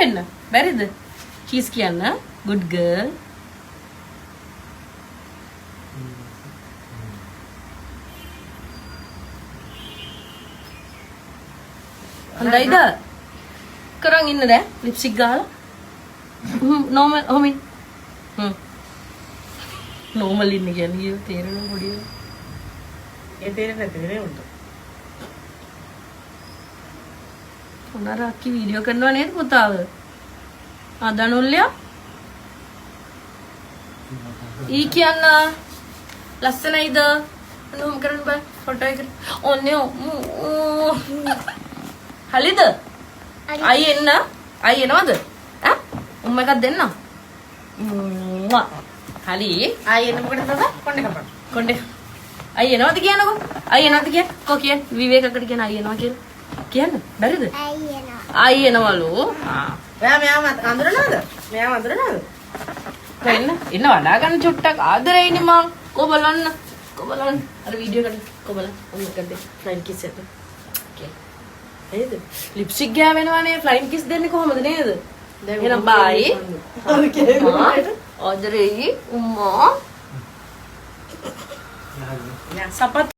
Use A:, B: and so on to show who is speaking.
A: වෙන්න. බැරිද? cheese කියන්න. good girl. හොඳයිද? කරන් ඉන්න දැන් ලිප්ස්ටික් ගහලා. normal හොමින්. normal ඉන්න කියන්නේ තේරෙනව පොඩි.
B: ඒ තේරෙන්නේ නැති නේ උන්ට.
A: උනාර අක්කි වීඩියෝ කරනවා නේද පුතාව? දනුල්ලියා? ඊ කියන්න ලස්සනයිද? නෝම් කරන්න බෑ ෆොටෝ එක. ඔන්නේ හලිද? අයි එන්න. අයි එනවද? උම්ම එකක් දෙන්න. හලි.
B: ආයෙ එන්න මොකටද තාත්තා? කොණ්ඩේ කපන්න.
A: කොණ්ඩේ. අයි එනවද කියන්නකෝ. අයි එනවද කියන්න. කො කියන්න. විවේකකට කියන අයි එනවා කියලා. කියන්න. බැරිද? අයි එනවලු.
B: මෙයා අඳුරනවද? මෙයා අඳුරනවද?
A: එන්න වඩා ගන්න චුට්ටක් ආදරෙයිනේ මං. කො බලන්න. අර වීඩියෝ එකට කො බලන්න. ඔන්න කරදේ. ෆ්ලයින් කිස් එක. ඕකේ. නේද? ලිප්ස්ටික් ගෑවෙනවනේ ෆ්ලයින් කිස් දෙන්නේ කොහමද නේද? එහෙනම් බයි. ආදරෙයි උම්මා.
B: යා සපත්